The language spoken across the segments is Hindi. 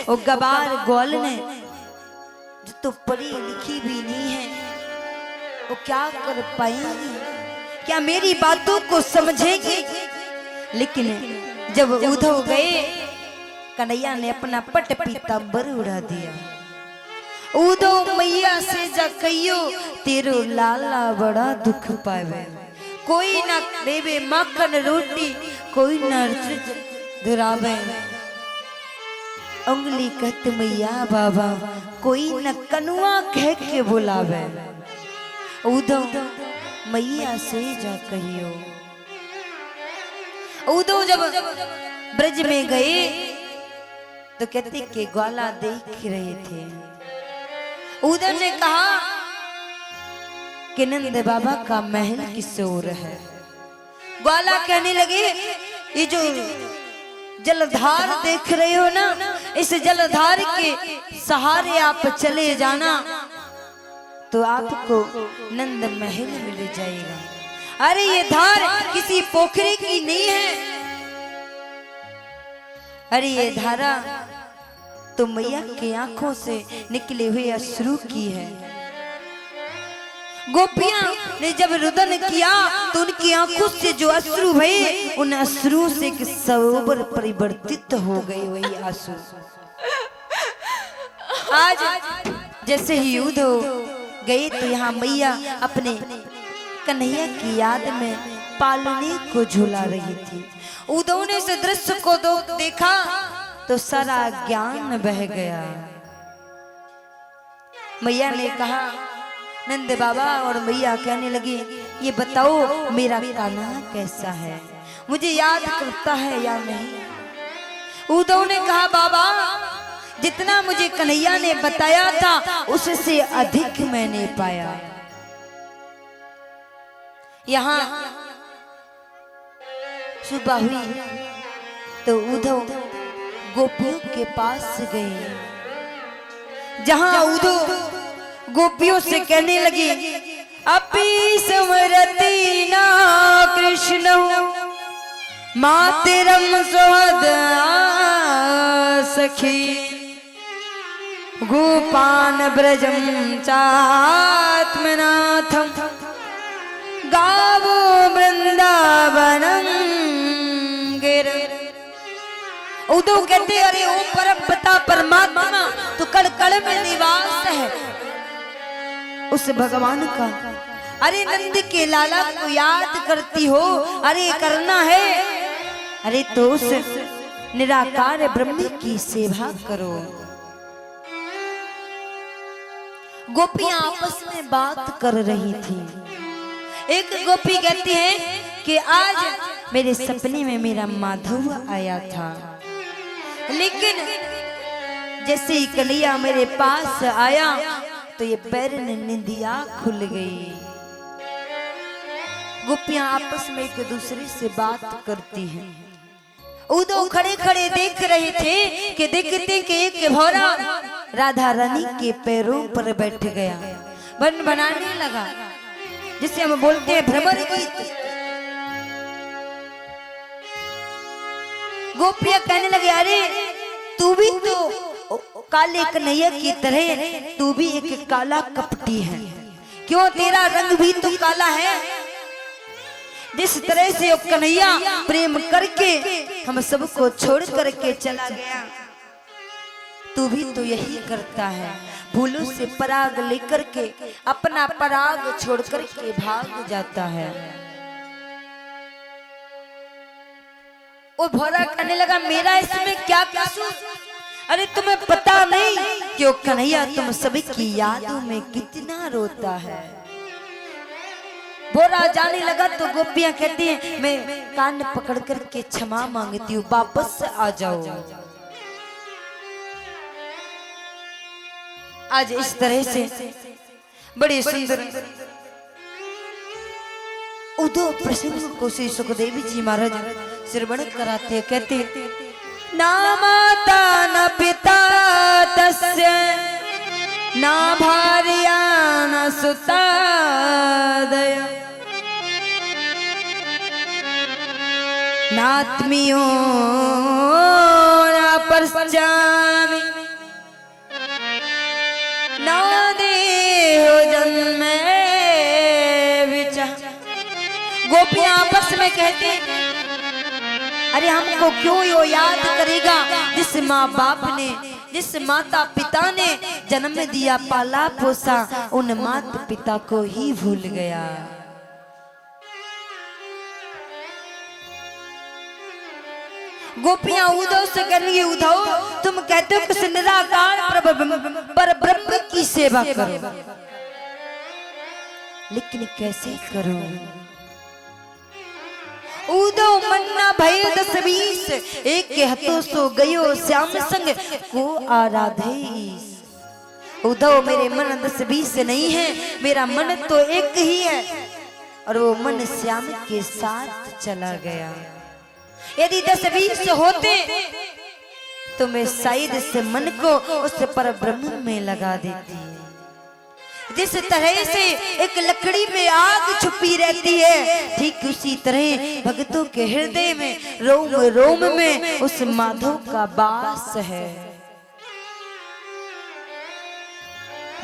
वो गवार ग्वाल ने जो तो पढ़ी लिखी भी नहीं है वो क्या कर पाएंगी, क्या मेरी बातों को समझेगी। लेकिन जब उधव गए कन्हैया ने अपना पट पीतांबर उड़ा दिया। उधव मैया से जा कहियो तेरो लाला बड़ा दुख पावे, कोई ना देवे माखन रोटी कोई ना धुरावे। उंगली कहत मैया बाबा कोई न कनुआ कह के बुलावे। उधव मैया से जा कहियो। उधव जब ब्रज में गए तो कहते कि ग्वाला देख रहे थे। उधव ने कहा कि नंद बाबा का महल किस ओर है। ग्वाला कहने लगे ये जो जलधार देख रहे हो ना, इस जलधार के सहारे आप चले जाना तो आपको नंद महल मिल जाएगा। अरे ये धार किसी पोखरी की नहीं है, अरे ये धारा तो मैया की आंखों से निकले हुए अश्रु की है। गोपियां ने जब रुदन किया तो उनकी आंखों से जो अश्रु भये उन अश्रु से एक सरोवर परिवर्तित हो गए वही आंसू। आज जैसे ही उधव गए तो यहाँ मैया अपने कन्हैया की याद में पालने को झूला रही थी। उधव ने इस दृश्य को देखा तो सारा ज्ञान बह गया। मैया ने कहा नंद बाबा और मैया कहने लगी ये बताओ मेरा कान्हा कैसा है, मुझे याद करता है या नहीं। उधव ने कहा बाबा जितना मुझे कन्हैया ने बताया था उससे अधिक मैंने पाया। यहाँ सुबह हुई तो उधव गोपियों के पास गए, जहां उधव गोपियों से कहने लगी अपि स्मरति ना कृष्ण मातरम सुहद सखी गोपान ब्रजम चात्मनाथम गावो वृंदावनम गिर। उद्धव कहते अरे ओ परमपिता परमात्मा तो कण कण में निवास है उस भगवान का। अरे नंद के लाला को याद करती हो, अरे करना है, अरे तो उस निराकार ब्रह्म की सेवा करो। गोपियां आपस में बात कर रही थी। एक गोपी कहती है कि आज मेरे सपने में मेरा माधव आया था, लेकिन जैसे ही कन्हैया मेरे पास आया तो ये पैर ने निंदिया खुल गई। गोपियां आपस में एक दूसरे से बात करती हैं। उधव खड़े खड़े देख रहे थे कि देखते कि एक भौरा राधा रानी के पैरों पर बैठ गया, बन बनाने लगा, जिसे हम बोलते हैं भ्रमर गीत। गोपियां कहने लगे अरे तू भी तो काले कन्हैया की तरह तू भी एक काला कपटी है, क्यों तेरा रंग भी तो काला है। जिस तरह से कन्हैया प्रेम करके हम सबको छोड़ करके चला गया, तू भी तो यही करता है, फूलों से पराग लेकर के अपना पराग छोड़ करके भाग जाता है। वो भौरा कहने लगा मेरा इसमें क्या कसूर, अरे तुम्हें पता नहीं कि वो कन्हैया तुम सभी की यादों में कितना रोता है। भौरा जाने लगा तो गोपियां कहती हैं मैं कान पकड़ करके क्षमा मांगती हूँ, वापस आ जाओ। आज इस तरह से बड़े सुंदर उद्धव प्रसंग को श्री सुखदेव जी महाराज श्रवण कराते, कहते ना माता न पिता तस्य ना भार्या न सुता दया नात्मियो न पश्चामि गोपियां आपस में कहते अरे हमको क्यों यो याद करेगा जिस माँ बाप ने, जिस माता पिता ने जन्म दिया पाला पोसा, उन माता पिता को ही भूल गया। गोपियां उद्धव से करेंगे, उद्धव तुम कहते हो कि निराकार पर ब्रह्म की सेवा करो, लेकिन कैसे करो? उद्धव मन्ना भय 10-20 एक के हाथों सो गयो श्याम संग को आराधेश। उद्धव मेरे मन 10-20 नहीं है, मेरा मन तो एक ही है, और वो मन श्याम के साथ चला गया। यदि 10-20 होते तो मैं शायद से मन को उस पर ब्रह्म में लगा देती। जिस तरह से एक लकड़ी में आग छुपी रहती है, ठीक उसी तरह भक्तों के हृदय में रोम रोम में उस माधव का वास है।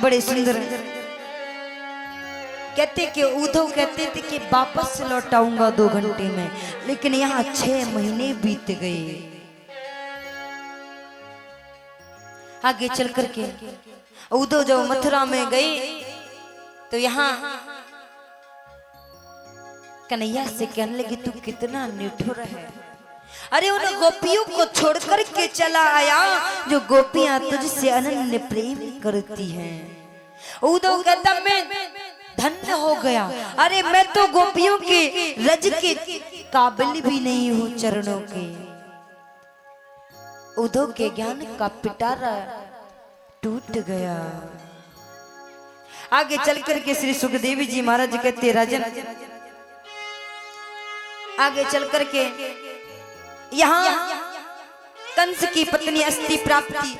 बड़े सुंदर कहते कि उद्धव कहते थे कि वापस लौटाऊंगा 2 घंटे में, लेकिन यहाँ 6 महीने बीत गए। आगे चल करके उद्धव जब मथुरा में गए तो यहाँ कन्हैया से कहने लगी तू कितना निठुर है, अरे उन गोपियों को छोड़ कर के चला आया जो गोपियां तुझसे अनन्य प्रेम करती हैं। उद्धव कहता मैं धन्य हो गया, अरे मैं तो गोपियों के रज के काबिल भी नहीं हूं चरणों के। उद्धव के ज्ञान का पिटारा टूट गया। आगे चल करके श्री सुखदेव जी महाराज कहते राजन, आगे चल करके यहाँ कंस की पत्नी अस्थि प्राप्ति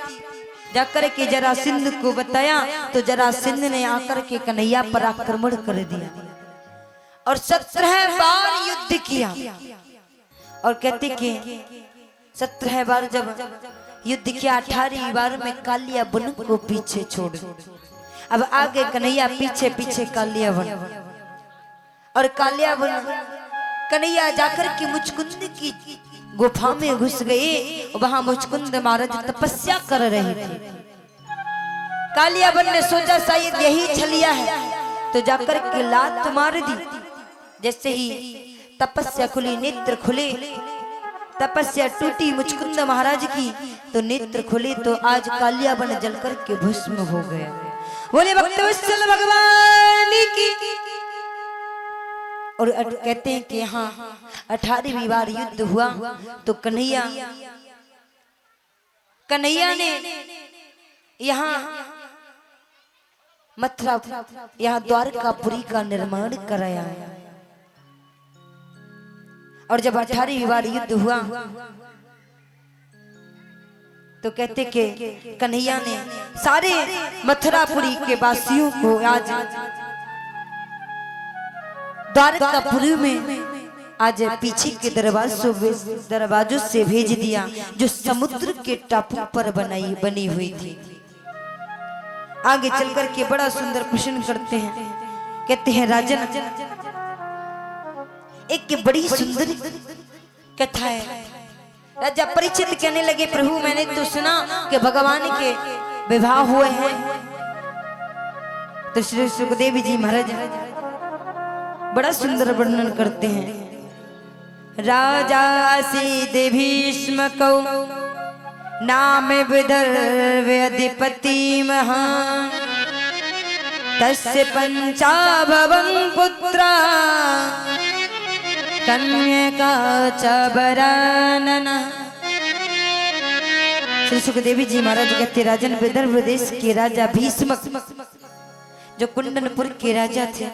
जाकर के जरासंध को बताया, तो जरासंध ने आकर के कन्हैया पर आक्रमण कर दिया और 17 बार युद्ध किया। और कहते कि 17 बार जब युद्ध किया, 18वीं बार में कालिया बन को पीछे छोड़। अब आगे कन्हैया पीछे पीछे कालिया बन, और कालिया बन कन्हैया जाकर के मुचकुंद की गुफा में घुस गए। वहां मुचकुंद महाराज तपस्या कर रहे थे। कालिया बन ने सोचा शायद यही छलिया है, तो जाकर के लात मार दी। जैसे ही तपस्या खुली, नेत्र खुले, तपस्या टूटी मुचकुंद महाराज की, तो नेत्र खुले तो आज कालिया बन जलकर के भस्म हो गया। बोले भक्तवत्सल भगवान की। और कहते हैं कि हाँ 18वीं बार युद्ध हुआ तो कन्हैया ने यहाँ मथुरा, यहाँ द्वारकापुरी का निर्माण कराया। और जब 18वीं बार युद्ध हुआ तो कहते कि कन्हैया ने सारे मथुरापुरी के वासियों को आज द्वारकापुरी में आज पीछे के दरवाजों से भेज दिया, जो समुद्र के टापू पर बनी हुई थी। आगे चलकर के बड़ा सुंदर प्रश्न करते हैं, कहते हैं राजन एक बड़ी सुंदर कथा है। राजा परिचित कहने लगे प्रभु मैंने तो सुना कि भगवान के विवाह हुए हैं। तो श्री सुखदेव जी महाराज बड़ा सुंदर वर्णन करते हैं। राजा सीद भीष्म को नाम विदर्भ अधिपति महान, तस्य पंचाभवं पुत्रा कन्यका च वरानना। श्री सुखदेव जी महाराज कहते राजन विदर्भ देश के राजा भीष्म जो कुंडनपुर के राजा थे,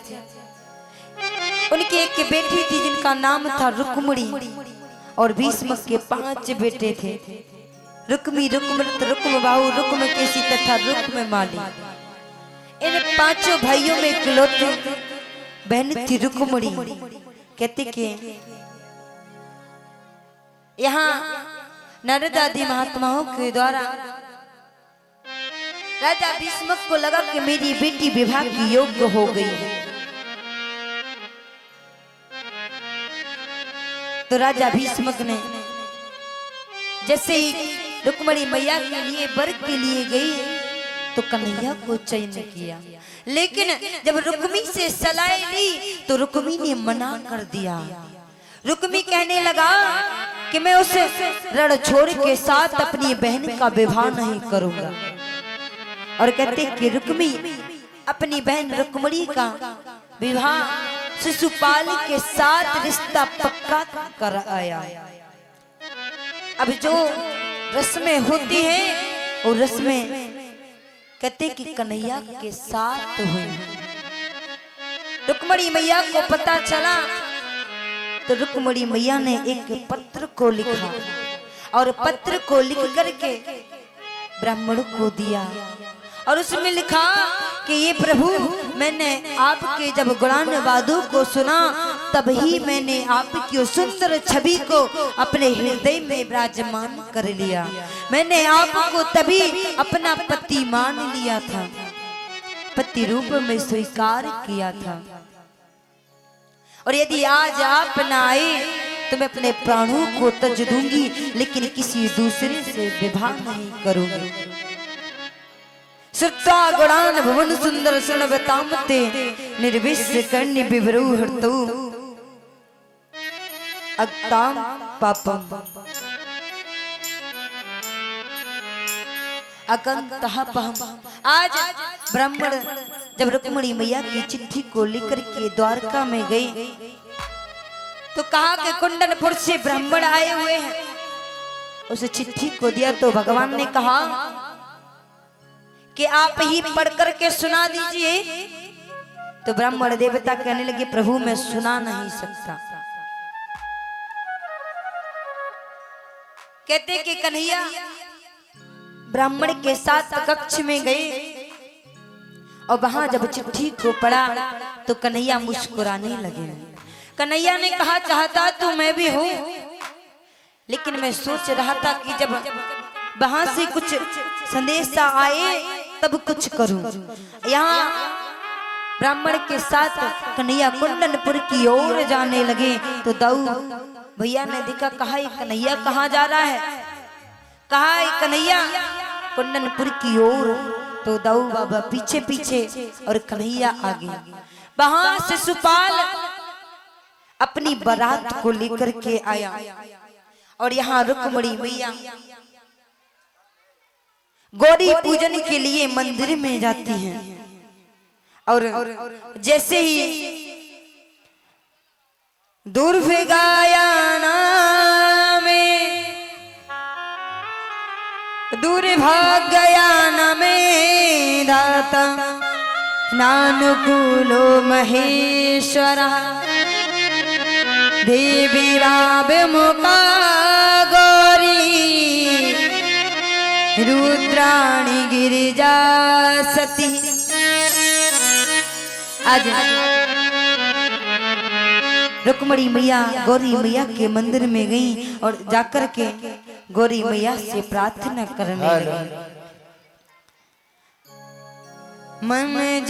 उनकी एक बेटी थी जिनका नाम था रुक्मिणी, और भीष्म के 5 बेटे थे। रुक्मी, रुक्मृत, रुक्मबाहु, रुक्मकेशी तथा रुक्ममाली। इन 5 भाइयों में इकलौती बहन थी रुक्मिणी। कहते कि यहाँ नारद आदि महात्माओं के द्वारा राजा भीष्म को लगा कि मेरी बेटी विवाह की योग्य हो गई है। तो राजा भीष्मक ने जैसे ही रुक्मणी मैया के लिए वर के लिए गई तो कन्हैया को चयन किया, लेकिन जब रुक्मी से सलाह ली तो रुक्मी ने मना कर दिया। रुक्मी कहने लगा कि मैं उस रणछोड़ के साथ अपनी बहन का विवाह नहीं करूंगा, और कहते कि रुक्मी अपनी बहन रुक्मणी का विवाह शिशुपाल के साथ रिश्ता पक्का कर आया। अब जो रस्में होती हैं वो रस्में कहते कि कन्हैया के साथ हुई। रुक्मणी मैया को पता चला तो रुक्मणी मैया ने एक पत्र को लिखा और पत्र को लिख करके ब्राह्मण को दिया और उसमें लिखा कि ये प्रभु, मैंने आपके जब गुणान वादों को सुना तब ही मैंने आपकी सुंदर छवि को अपने हृदय में विराजमान कर लिया। मैंने आपको तभी अपना पति मान लिया था, पति रूप में स्वीकार किया था, और यदि आज आप न आए तो मैं अपने प्राणों को तज दूंगी, लेकिन किसी दूसरे से विवाह नहीं करूंगी। श्रुत्वा गुणान भवन सुंदर सुनवतामते निर्विश कर्णि विवरूहर्तु अक्ताम पापम अकंतः पहम। आज ब्राह्मण जब रुक्मणी मैया की चिट्ठी को लेकर के द्वारका में गए तो कहा कि कुंडनपुर से ब्राह्मण आए हुए हैं। उस चिट्ठी को दिया तो भगवान ने कहा कि आप ही पढ़ करके सुना दीजिए। तो ब्राह्मण देवता कहने लगे प्रभु मैं सुना नहीं सकता। कहते कि कन्हैया ब्राह्मण के साथ कक्ष में गए और वहां जब चिट्ठी को पढ़ा तो कन्हैया मुस्कुराने लगे। कन्हैया ने कहा चाहता तो मैं भी हूं, लेकिन मैं सोच रहा था कि जब वहां से कुछ संदेशा आए तब कुछ करूं। यहाँ ब्राह्मण के साथ कन्हैया कुंडनपुर की ओर जाने लगे तो दाऊ भैया ने देखा, कहा कन्हैया कहाँ जा रहा है, कहा कन्हैया कुंडनपुर की ओर। तो दाऊ बाबा पीछे पीछे और कन्हैया आगे। वहां से शिशुपाल अपनी बारात को लेकर के आया और यहाँ रुक्मणी मैया गौरी पूजन के लिए मंदिर में जाती हैं, और जैसे ही दूर्वे गायना में दूर भाग गया न में दाता नानुकूलो महेश्वरा देवी राव मुका गौरी रुद्राणी गिरिजा सती। आज रुक्मणी मैया गौरी मैया के मंदिर में गई और जाकर के गौरी मैया से प्रार्थना करने लगी। मन